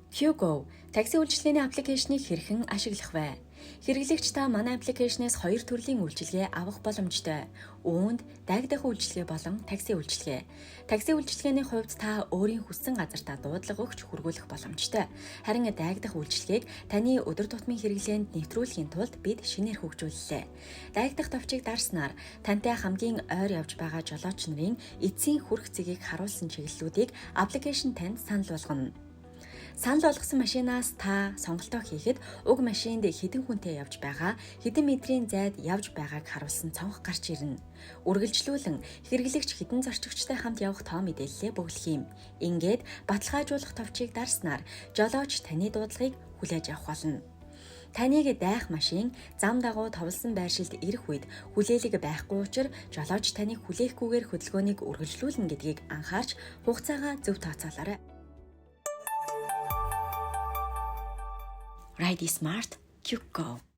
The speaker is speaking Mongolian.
QGo такси үйлчилгээний аппликейшнийг хэрхэн ашиглах вэ? Хэрэглэгч та манай аппликейшнээс хоёр төрлийн үйлчилгээ авах боломжтой. Үүнд дайгдах үйлчилгээ болон такси үйлчилгээ. Такси үйлчилгээний хувьд та өөрийн хүссэн газартаа дуудлага өгч хүргүүлэх боломжтой. Харин дайгдах үйлчилгээг таны өдөр тутмын хэрэглээнд нэвтрүүлэхийн тулд бид шинээр хөгжүүллээ. Дайгдах товчийг дарснаар тантай хамгийн ойр явж байгаа жолооч нарын эцсийн хүрэх цэгийг харуулсан чиглэлүүдийг аппликейшн танд санал болгоно. Санал болгосон машинаас та сонголтоо хийхэд уг машинд хэдэн хүнтэй явж байгаа, хэдэн метрийн зайд явж байгааг харуулсан цонх гарч ирнэ. Үргэлжлүүлэн хэрэглэгч хэдэн зорчигчтой хамт явах тоо мэдээллээ бөглөх юм. Ингээд баталгаажуулах товчийг дарснаар жолооч таны дуудлагыг хүлээж авах болно. Таныг дайх машин зам дагуу товлсон байршилд ирэх үед хүлээлэг байхгүй учраас жолооч таныг хүлээхгүйгээр хөдөлгөөнийг үргэлжлүүлнэ гэдгийг анхаарч хугацаагаа зөв тооцоолоорой. Ride Smart QGo